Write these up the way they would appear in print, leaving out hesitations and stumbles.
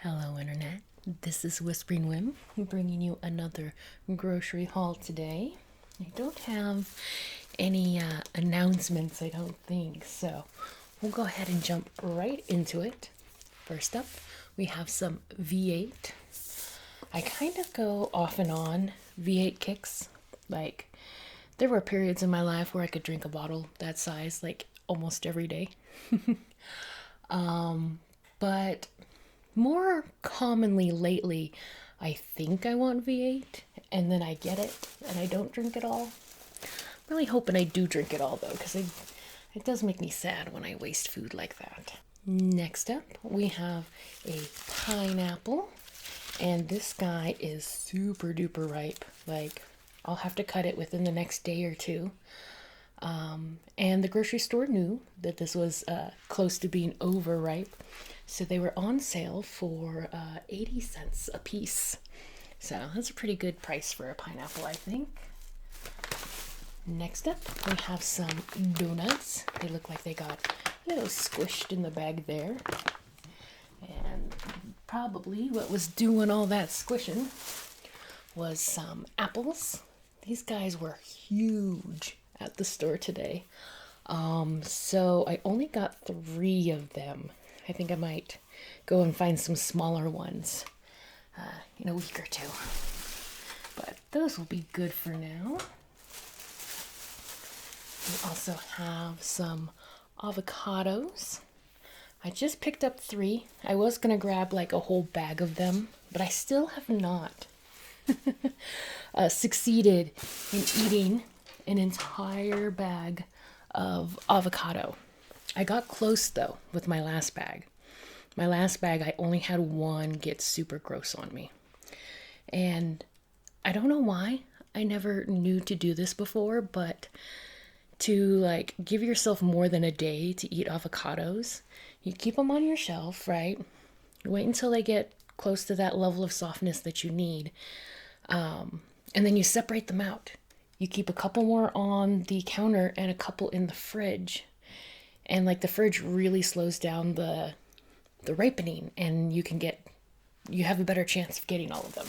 Hello, Internet. This is Whispering Whim, bringing you another grocery haul today. I don't have any announcements, I don't think, so we'll go ahead and jump right into it. First up, we have some V8. I kind of go off and on V8 kicks. Like, there were periods in my life where I could drink a bottle that size, like, almost every day. But more commonly lately, I think I want V8, and then I get it, and I don't drink it all. I'm really hoping I do drink it all, though, because it does make me sad when I waste food like that. Next up, we have a pineapple, and this guy is super duper ripe. Like, I'll have to cut it within the next day or two. And the grocery store knew that this was close to being overripe, so they were on sale for 80 cents a piece. So that's a pretty good price for a pineapple, I think. Next up, we have some donuts. They look like they got a little squished in the bag there. And probably what was doing all that squishing was some apples. These guys were huge at the store today. So I only got 3 of them. I think I might go and find some smaller ones in a week or two. But those will be good for now. We also have some avocados. I just picked up 3. I was going to grab like a whole bag of them, but I still have not succeeded in eating an entire bag of avocado. I got close though with my last bag. My last bag, I only had one get super gross on me. And I don't know why. I never knew to do this before, but to like give yourself more than a day to eat avocados, you keep them on your shelf, right? Wait until they get close to that level of softness that you need. And then you separate them out. You keep a couple more on the counter and a couple in the fridge. And like the fridge really slows down the ripening, and you have a better chance of getting all of them.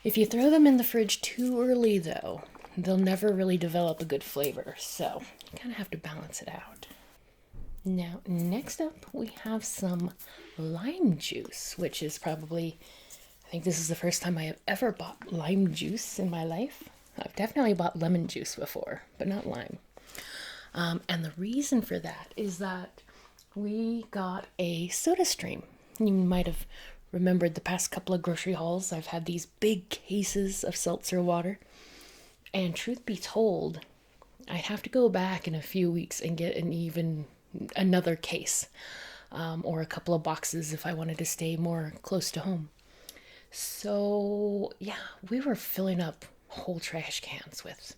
If you throw them in the fridge too early though, they'll never really develop a good flavor. So you kind of have to balance it out. Now, next up, we have some lime juice, which is probably, I think this is the first time I have ever bought lime juice in my life. I've definitely bought lemon juice before, but not lime. And the reason for that is that we got a soda stream. You might have remembered the past couple of grocery hauls. I've had these big cases of seltzer water. And truth be told, I have to go back in a few weeks and get another case, or a couple of boxes if I wanted to stay more close to home. So yeah, we were filling up whole trash cans with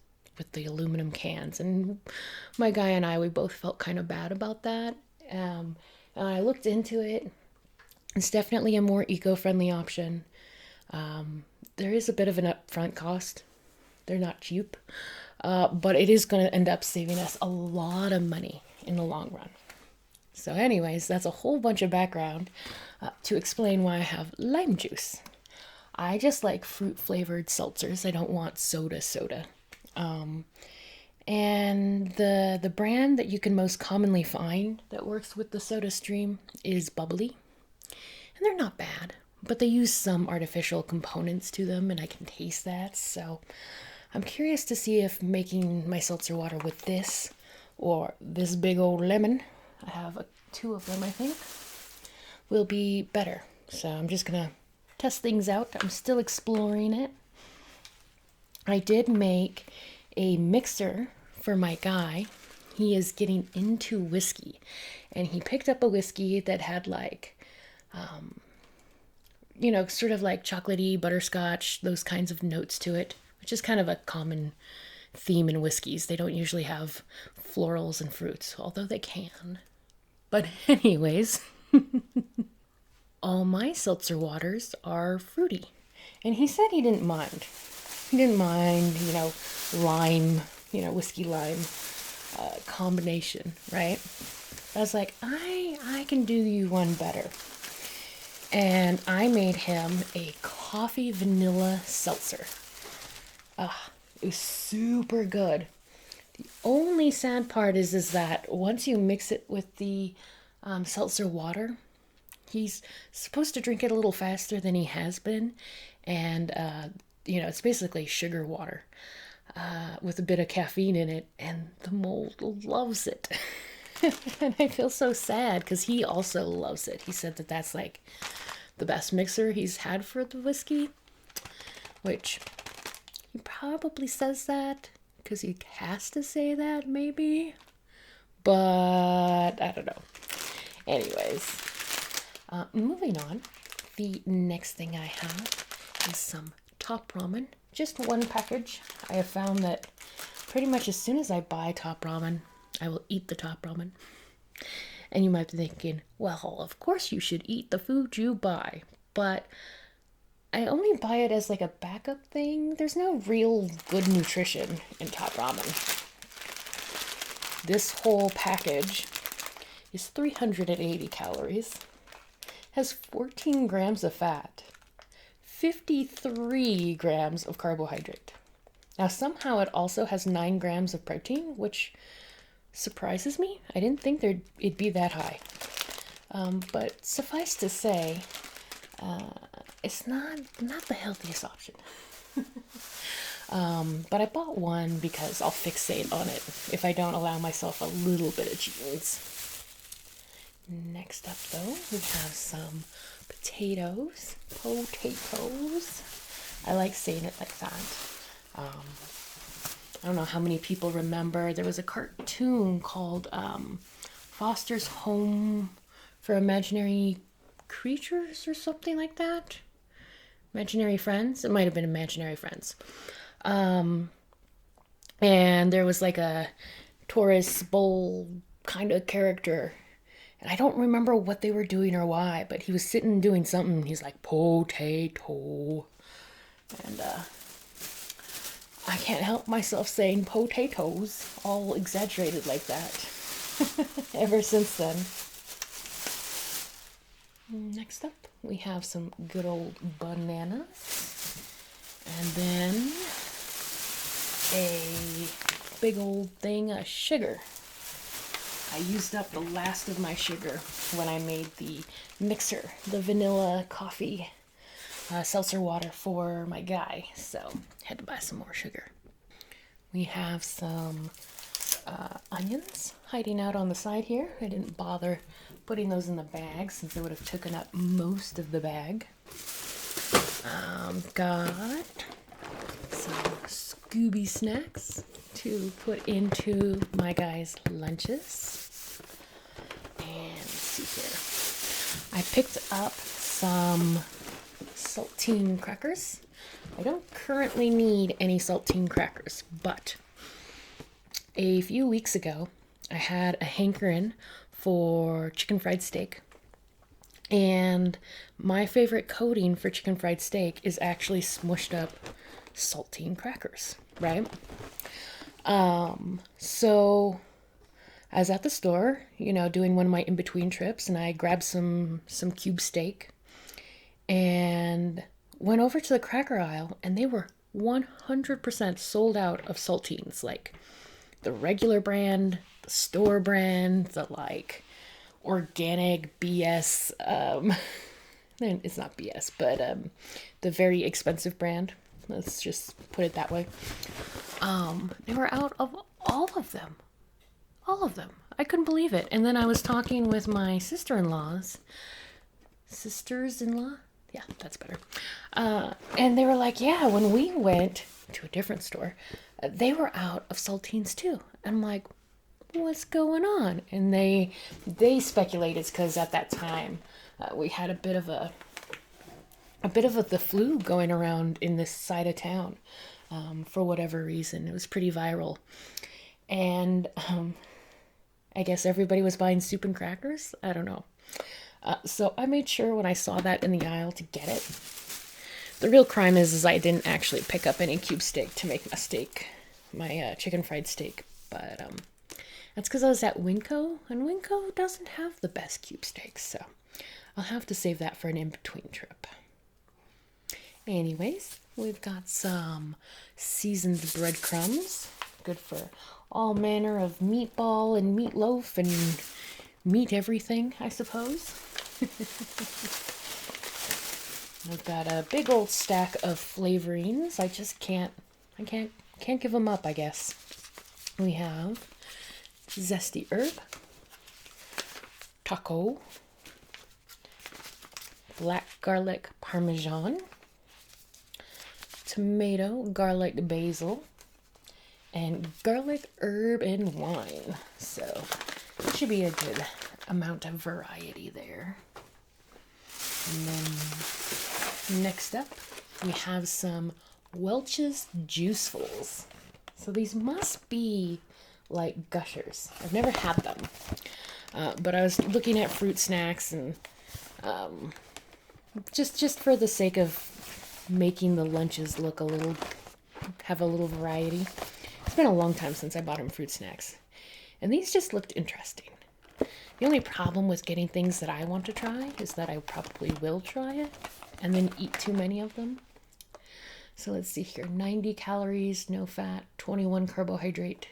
the aluminum cans, and my guy and I, we both felt kind of bad about that. And I looked into it. It's definitely a more eco-friendly option. There is a bit of an upfront cost. They're not cheap, but it is going to end up saving us a lot of money in the long run. So anyways, that's a whole bunch of background to explain why I have lime juice. I just like fruit-flavored seltzers. I don't want soda. And the brand that you can most commonly find that works with the soda stream is Bubbly. And they're not bad, but they use some artificial components to them, and I can taste that. So I'm curious to see if making my seltzer water with this or this big old lemon, I have 2 of them I think, will be better. So I'm just gonna test things out. I'm still exploring it. I did make a mixer for my guy. He is getting into whiskey, and he picked up a whiskey that had like sort of like chocolatey, butterscotch, those kinds of notes to it, which is kind of a common theme in whiskeys. They don't usually have florals and fruits, although they can. But anyways, all my seltzer waters are fruity. And he said he didn't mind. He didn't mind, lime, whiskey lime combination, right? I was like, I can do you one better. And I made him a coffee vanilla seltzer. It was super good. The only sad part is that once you mix it with the seltzer water, he's supposed to drink it a little faster than he has been. And, it's basically sugar water with a bit of caffeine in it. And the mold loves it. And I feel so sad because he also loves it. He said that that's like the best mixer he's had for the whiskey, which he probably says that because he has to say that, maybe. But I don't know. Anyways, moving on. The next thing I have is some top ramen. Just one package. I have found that pretty much as soon as I buy top ramen, I will eat the top ramen. And you might be thinking, well, of course you should eat the food you buy. But I only buy it as like a backup thing. There's no real good nutrition in top ramen. This whole package is 380 calories, has 14 grams of fat, 53 grams of carbohydrate. Now somehow it also has 9 grams of protein, which surprises me. I didn't think it'd be that high. But suffice to say, it's not the healthiest option. But I bought one because I'll fixate on it if I don't allow myself a little bit of cheese. Next up, though, we have some potatoes. I like saying it like that. I don't know how many people remember. There was a cartoon called Foster's Home for Imaginary Creatures or something like that. Imaginary Friends. It might have been Imaginary Friends. And there was like a Taurus bull kind of character. And I don't remember what they were doing or why, but he was sitting doing something. He's like, potato. And I can't help myself saying potatoes, all exaggerated like that. Ever since then. Next up, we have some good old bananas. And then a big old thing of sugar. I used up the last of my sugar when I made the mixer, the vanilla coffee seltzer water for my guy, so had to buy some more sugar. We have some onions hiding out on the side here. I didn't bother putting those in the bag since they would have taken up most of the bag. Got some Scooby snacks to put into my guys' lunches. And let's see here. I picked up some Saltine Crackers. I don't currently need any Saltine Crackers, but a few weeks ago, I had a hankering for chicken fried steak. And my favorite coating for chicken fried steak is actually smushed up saltine crackers, right? So I was at the store, doing one of my in-between trips, and I grabbed some cube steak and went over to the cracker aisle, and they were 100% sold out of saltines, like the regular brand, the store brand, the like organic BS, it's not BS, but the very expensive brand, let's just put it that way. They were out of all of them. I couldn't believe it. And then I was talking with my sisters-in-law? Yeah, that's better. And they were like, yeah, when we went to a different store, they were out of saltines too. I'm like, what's going on? And they speculated it's because at that time we had a bit of the flu going around in this side of town for whatever reason. It was pretty viral. And I guess everybody was buying soup and crackers. I don't know. So I made sure when I saw that in the aisle to get it. The real crime is I didn't actually pick up any cube steak to make my chicken fried steak. But that's because I was at Winco, and Winco doesn't have the best cube steaks. So I'll have to save that for an in-between trip. Anyways, we've got some seasoned breadcrumbs. Good for all manner of meatball and meatloaf and meat everything, I suppose. I've got a big old stack of flavorings. I can't give them up, I guess. We have zesty herb, taco, black garlic parmesan, tomato, garlic basil, and garlic herb and wine. So it should be a good amount of variety there. And then next up, we have some Welch's Juicefuls. So these must be like gushers. I've never had them, but I was looking at fruit snacks and just for the sake of making the lunches look have a little variety. It's been a long time since I bought them fruit snacks, and these just looked interesting. The only problem with getting things that I want to try is that I probably will try it and then eat too many of them. So let's see here. 90 calories, no fat, 21 carbohydrate.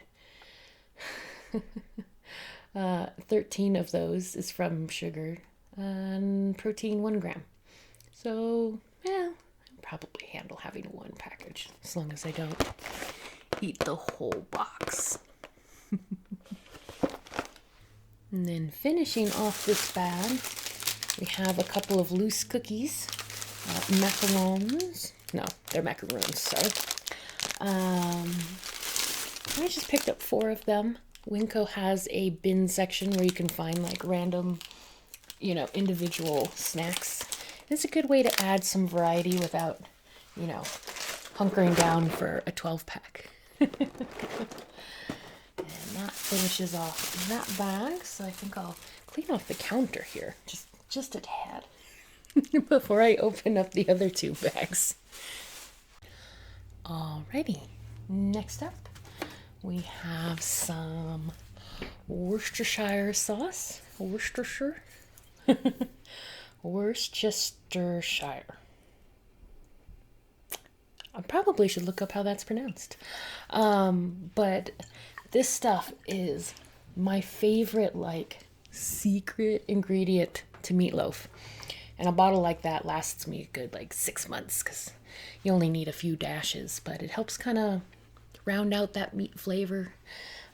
13 of those is from sugar and protein 1 gram. So, yeah, I'll probably handle having one package as long as I don't eat the whole box. And then finishing off this bag, we have a couple of loose cookies, macarons. No, they're macaroons, sorry. I just picked up 4 of them. Winco has a bin section where you can find like random, individual snacks. It's a good way to add some variety without, hunkering down for a 12-pack. And that finishes off that bag. So I think I'll clean off the counter here, just a tad, before I open up the other 2 bags. Alrighty, next up we have some Worcestershire sauce. Worcestershire. I probably should look up how that's pronounced. But this stuff is my favorite, secret ingredient to meatloaf. And a bottle like that lasts me a good, 6 months, because you only need a few dashes, but it helps kind of round out that meat flavor.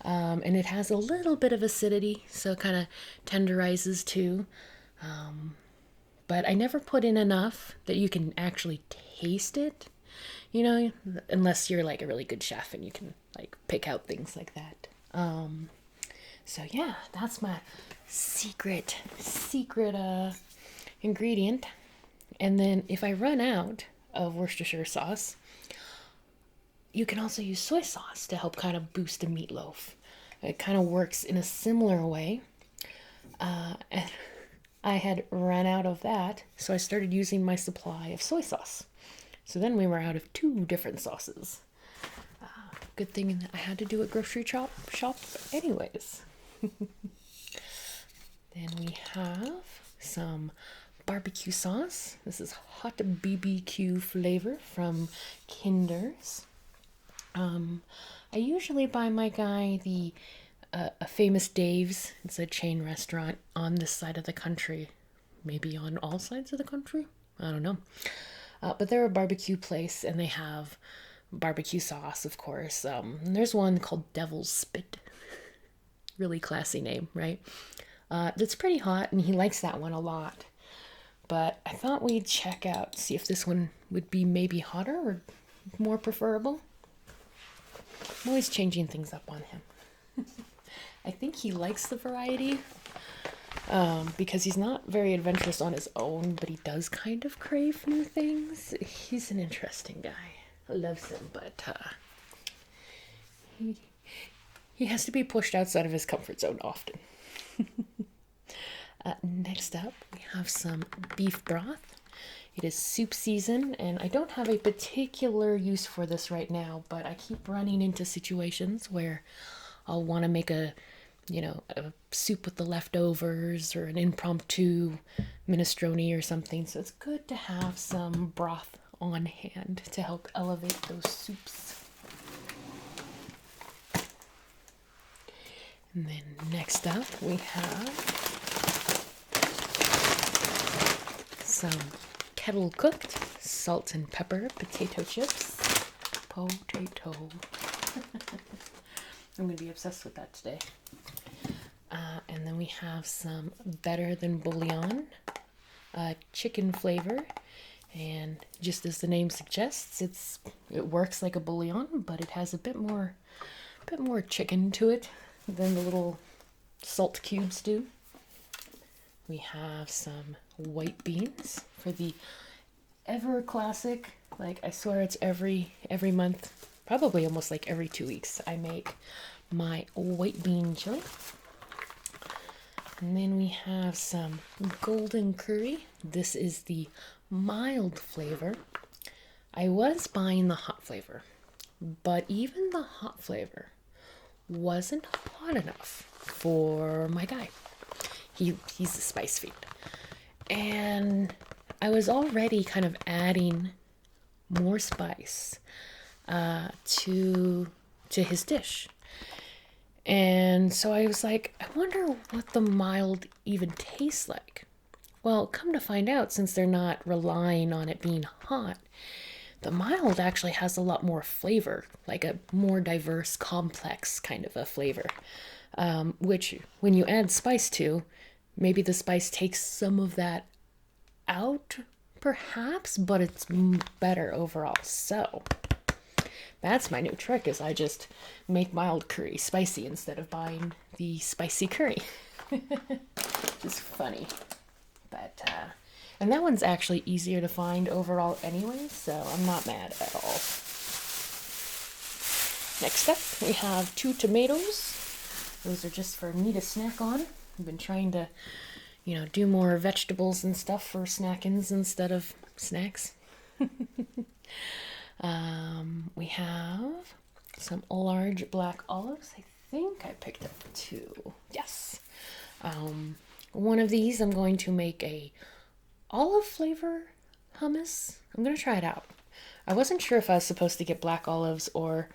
And it has a little bit of acidity, so it kind of tenderizes too. But I never put in enough that you can actually taste it, unless you're a really good chef and you can pick out things like that. So yeah, that's my secret ingredient. And then if I run out of Worcestershire sauce, you can also use soy sauce to help kind of boost a meatloaf. It kind of works in a similar way. And I had run out of that, so I started using my supply of soy sauce. So then we were out of 2 different sauces. Good thing that I had to do a grocery shop anyways. Then we have some barbecue sauce. This is hot BBQ flavor from Kinder's. I usually buy my guy a Famous Dave's. It's a chain restaurant on this side of the country. Maybe on all sides of the country? I don't know. But they're a barbecue place, and they have barbecue sauce, of course. There's one called Devil's Spit. Really classy name, right? That's pretty hot, and he likes that one a lot. But I thought we'd check out, see if this one would be maybe hotter or more preferable. I'm always changing things up on him. I think he likes the variety because he's not very adventurous on his own, but he does kind of crave new things. He's an interesting guy. I love him, but he has to be pushed outside of his comfort zone often. Next up, we have some beef broth. It is soup season, and I don't have a particular use for this right now, but I keep running into situations where I'll want to make a a soup with the leftovers or an impromptu minestrone or something. So it's good to have some broth on hand to help elevate those soups. And then next up we have some kettle cooked salt and pepper potato chips. Potato. I'm going to be obsessed with that today. And then we have some better than bouillon, chicken flavor. And just as the name suggests, it works like a bouillon, but it has a bit more chicken to it than the little salt cubes do. We have some white beans for the ever classic, like I swear it's every month, probably almost like every 2 weeks, I make my white bean chili. And then we have some golden curry. This is the mild flavor. I was buying the hot flavor, but even the hot flavor wasn't hot enough for my guy. He's a spice fiend. And I was already kind of adding more spice to his dish. And so I was like, I wonder what the mild even tastes like. Well, come to find out, since they're not relying on it being hot, the mild actually has a lot more flavor, like a more diverse, complex kind of a flavor, which when you add spice to, maybe the spice takes some of that out, perhaps, but it's better overall. So that's my new trick, is I just make mild curry spicy instead of buying the spicy curry. Just funny. But and that one's actually easier to find overall anyway, so I'm not mad at all. Next up, we have 2 tomatoes. Those are just for me to snack on. I've been trying to, do more vegetables and stuff for snackings instead of snacks. We have some large black olives. I think I picked up 2. Yes. One of these I'm going to make a olive flavor hummus. I'm going to try it out. I wasn't sure if I was supposed to get black olives or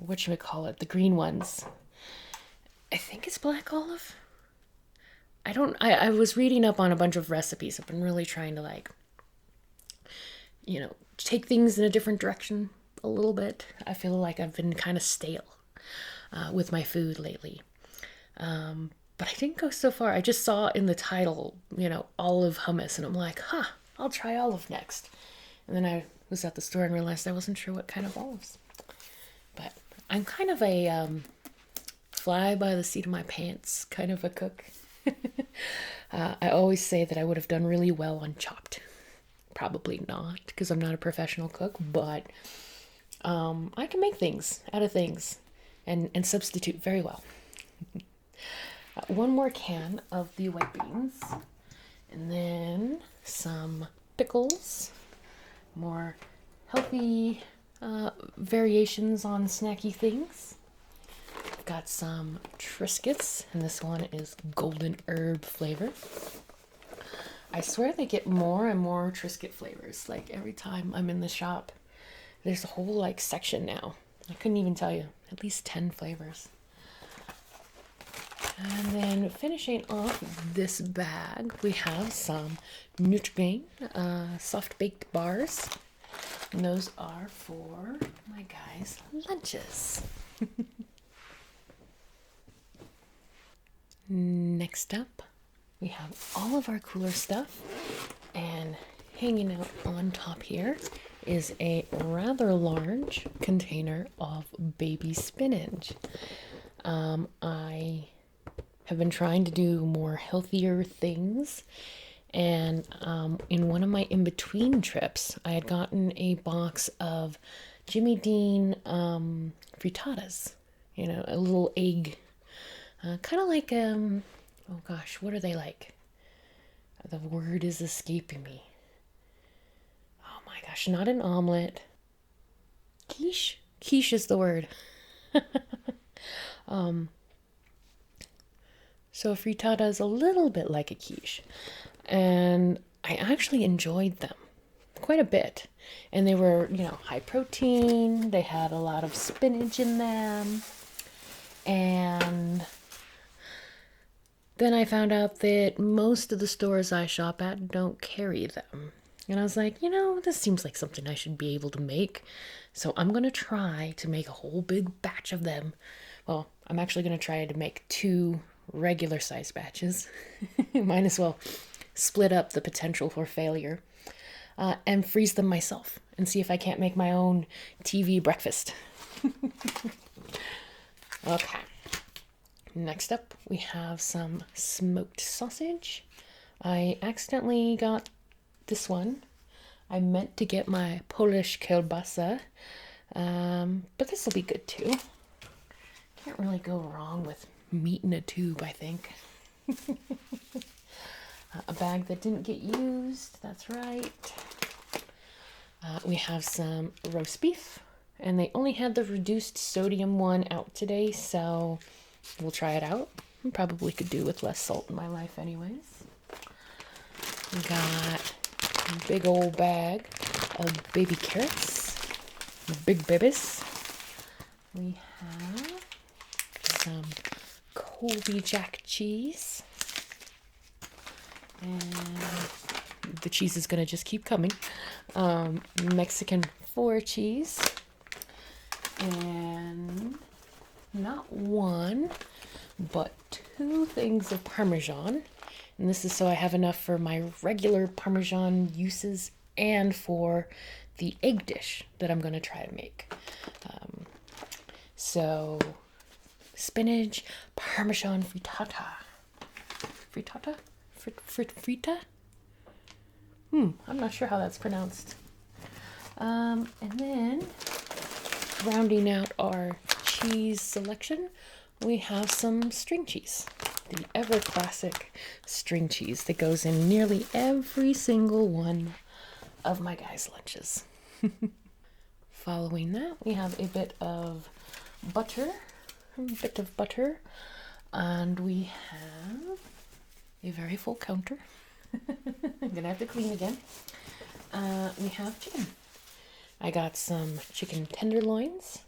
what should we call it? The green ones. I think it's black olive. I was reading up on a bunch of recipes. I've been really trying to take things in a different direction a little bit. I feel like I've been kind of stale with my food lately. But I didn't go so far. I just saw in the title, olive hummus, and I'm like, I'll try olive next. And then I was at the store and realized I wasn't sure what kind of olives. But I'm kind of a fly by the seat of my pants kind of a cook. I always say that I would have done really well on Chopped. Probably not, because I'm not a professional cook, but I can make things out of things and substitute very well. One more can of the white beans, and then some pickles, more healthy variations on snacky things. I've got some Triscuits, and this one is golden herb flavor. I swear they get more and more Triscuit flavors. Like every time I'm in the shop, there's a whole section now. I couldn't even tell you, at least 10 flavors. And then finishing off this bag, we have some Nutrigrain soft baked bars. And those are for my guys' lunches. Next up, we have all of our cooler stuff, and hanging out on top here is a rather large container of baby spinach. I have been trying to do more healthier things, and in one of my in-between trips, I had gotten a box of Jimmy Dean frittatas, a little egg, kind of like, oh gosh, what are they like? The word is escaping me. Oh my gosh, not an omelet. Quiche? Quiche is the word. So a frittata is a little bit like a quiche. And I actually enjoyed them quite a bit. And they were, high protein. They had a lot of spinach in them. And then I found out that most of the stores I shop at don't carry them. And I was like, this seems like something I should be able to make. So I'm going to try to make a whole big batch of them. Well, I'm actually going to try to make 2 regular size batches. Might as well split up the potential for failure. And freeze them myself and see if I can't make my own TV breakfast. Okay. Next up, we have some smoked sausage. I accidentally got this one. I meant to get my Polish kielbasa, but this will be good too. Can't really go wrong with meat in a tube, I think. A bag that didn't get used, that's right. We have some roast beef, and they only had the reduced sodium one out today, so we'll try it out. I probably could do with less salt in my life anyways. We got a big old bag of baby carrots, big babies. We have some Colby Jack cheese. And the cheese is going to just keep coming. Mexican 4 cheese. And not 1, but 2 things of Parmesan. And this is so I have enough for my regular Parmesan uses and for the egg dish that I'm going to try to make. So, spinach, Parmesan frittata. Frittata? Frita? I'm not sure how that's pronounced. And then, rounding out our cheese selection, we have some string cheese. The ever classic string cheese that goes in nearly every single one of my guys' lunches. Following that, we have a bit of butter, and we have a very full counter. I'm gonna have to clean again. We have chicken. I got some chicken tenderloins,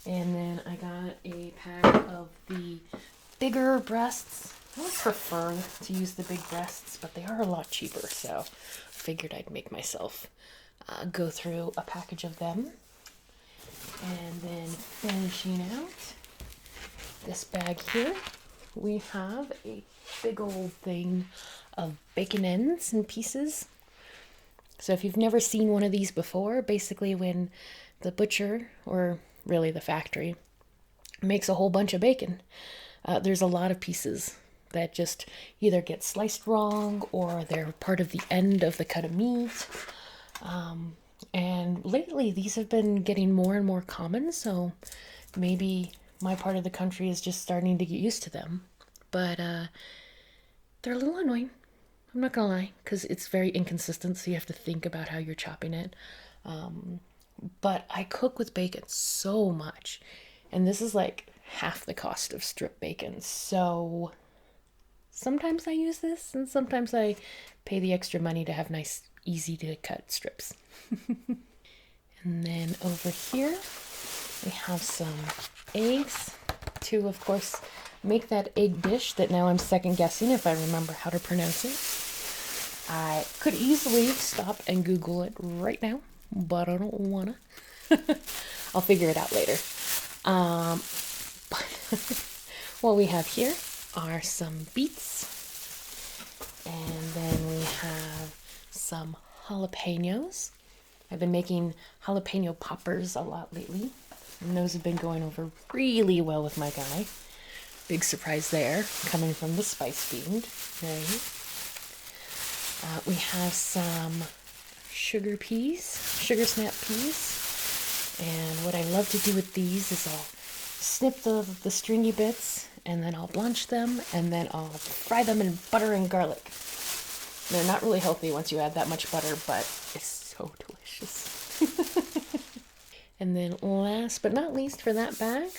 and then I got a pack of the bigger breasts. I would prefer to use the big breasts, but they are a lot cheaper, so I figured I'd make myself go through a package of them. And then finishing out this bag here, we have a big old thing of bacon ends and pieces. So if you've never seen one of these before, basically when the butcher, or really the factory, makes a whole bunch of bacon, there's a lot of pieces that just either get sliced wrong or they're part of the end of the cut of meat. And lately these have been getting more and more common, so maybe my part of the country is just starting to get used to them. But they're a little annoying, I'm not gonna lie, because it's very inconsistent, so you have to think about how you're chopping it. But I cook with bacon so much, and this is like half the cost of strip bacon, so sometimes I use this, and sometimes I pay the extra money to have nice, easy to cut strips. And then over here, we have some eggs to, of course, make that egg dish that now I'm second guessing if I remember how to pronounce it. I could easily stop and Google it right now, but I don't wanna. I'll figure it out later. What we have here are some beets, and then we have some jalapenos. I've been making jalapeno poppers a lot lately, and those have been going over really well with my guy. Big surprise there, coming from the spice fiend, right? We have some sugar snap peas, and what I love to do with these is I'll snip the stringy bits, and then I'll blanch them, and then I'll fry them in butter and garlic. They're not really healthy once you add that much butter, but it's so delicious. And then last but not least for that bag,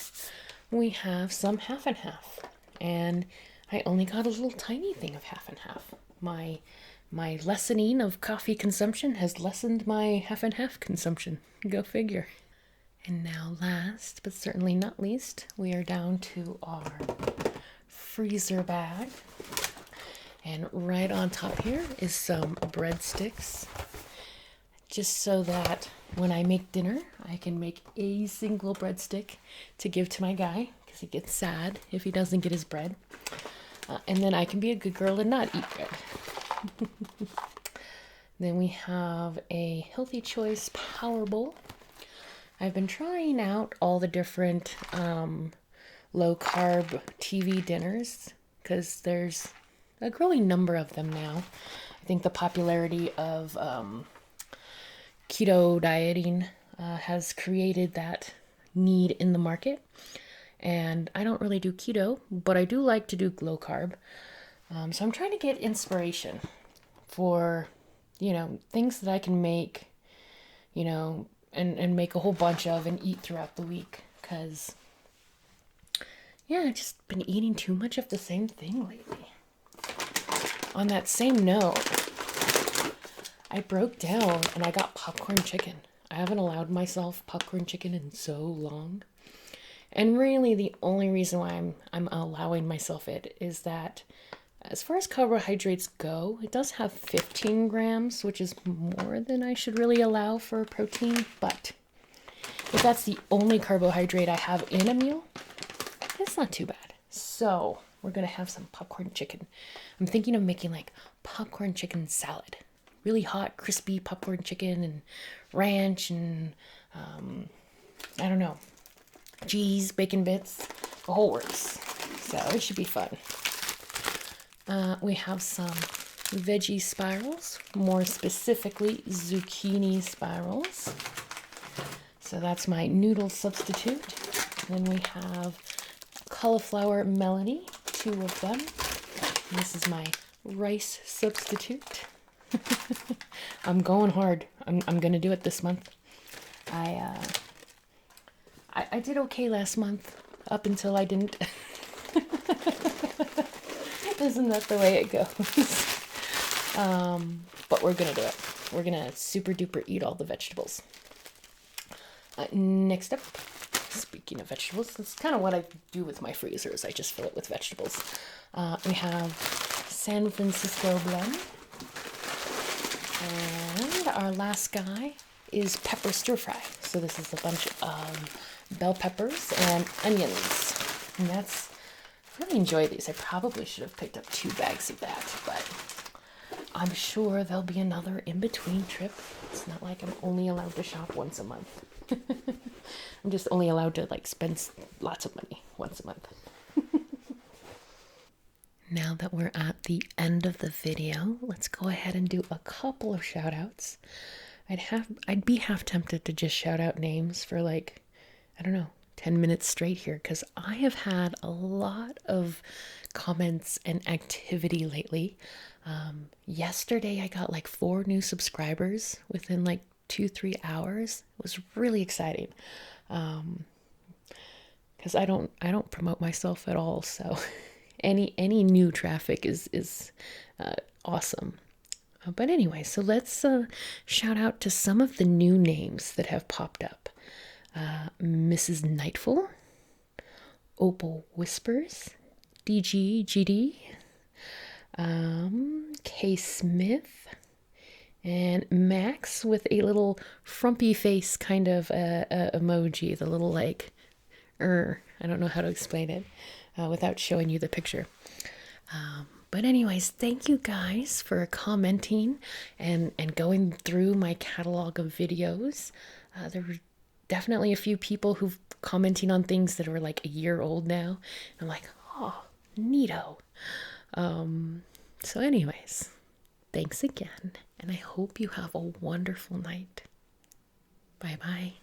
we have some half and half. And I only got a little tiny thing of half and half. My lessening of coffee consumption has lessened my half and half consumption. Go figure. And now last, but certainly not least, we are down to our freezer bag. And right on top here is some breadsticks. Just so that when I make dinner, I can make a single breadstick to give to my guy, because he gets sad if he doesn't get his bread. And then I can be a good girl and not eat bread. Then we have a Healthy Choice Power Bowl. I've been trying out all the different low-carb TV dinners, because there's a growing number of them now. I think the popularity of keto dieting has created that need in the market. And I don't really do keto, but I do like to do low carb. So I'm trying to get inspiration for, things that I can make, and make a whole bunch of and eat throughout the week. Because, I've just been eating too much of the same thing lately. On that same note, I broke down and I got popcorn chicken. I haven't allowed myself popcorn chicken in so long. And really the only reason why I'm allowing myself it is that as far as carbohydrates go, it does have 15 grams, which is more than I should really allow for protein. But if that's the only carbohydrate I have in a meal, it's not too bad. So we're going to have some popcorn chicken. I'm thinking of making like popcorn chicken salad. Really hot, crispy popcorn chicken and ranch and, I don't know, cheese, bacon bits, the whole works. So it should be fun. We have some veggie spirals, more specifically zucchini spirals. So that's my noodle substitute. Then we have cauliflower melody, 2 of them. And this is my rice substitute. I'm going hard. I'm gonna do it this month. I did okay last month up until I didn't. Isn't that the way it goes? But we're gonna do it. We're gonna super duper eat all the vegetables. Next up, speaking of vegetables, that's kind of what I do with my freezers. I just fill it with vegetables. We have San Francisco blend. And our last guy is pepper stir fry. So this is a bunch of bell peppers and onions. And I really enjoy these. I probably should have picked up 2 bags of that, but I'm sure there'll be another in-between trip. It's not like I'm only allowed to shop once a month. I'm just only allowed to spend lots of money once a month. Now that we're at the end of the video, let's go ahead and do a couple of shout outs. I'd be half tempted to just shout out names for 10 minutes straight here, because I have had a lot of comments and activity lately. Yesterday I got 4 new subscribers within 2-3 hours. It was really exciting. Because I don't promote myself at all, so any new traffic is awesome. But anyway, so let's shout out to some of the new names that have popped up. Mrs. Nightful, Opal Whispers, DGGD, K. Smith, and Max with a little frumpy face kind of emoji, the little I don't know how to explain it without showing you the picture. But anyways, thank you guys for commenting and going through my catalog of videos. There were definitely a few people who've commenting on things that are a year old now. I'm like, oh, neato. So anyways, thanks again, and I hope you have a wonderful night. Bye-bye.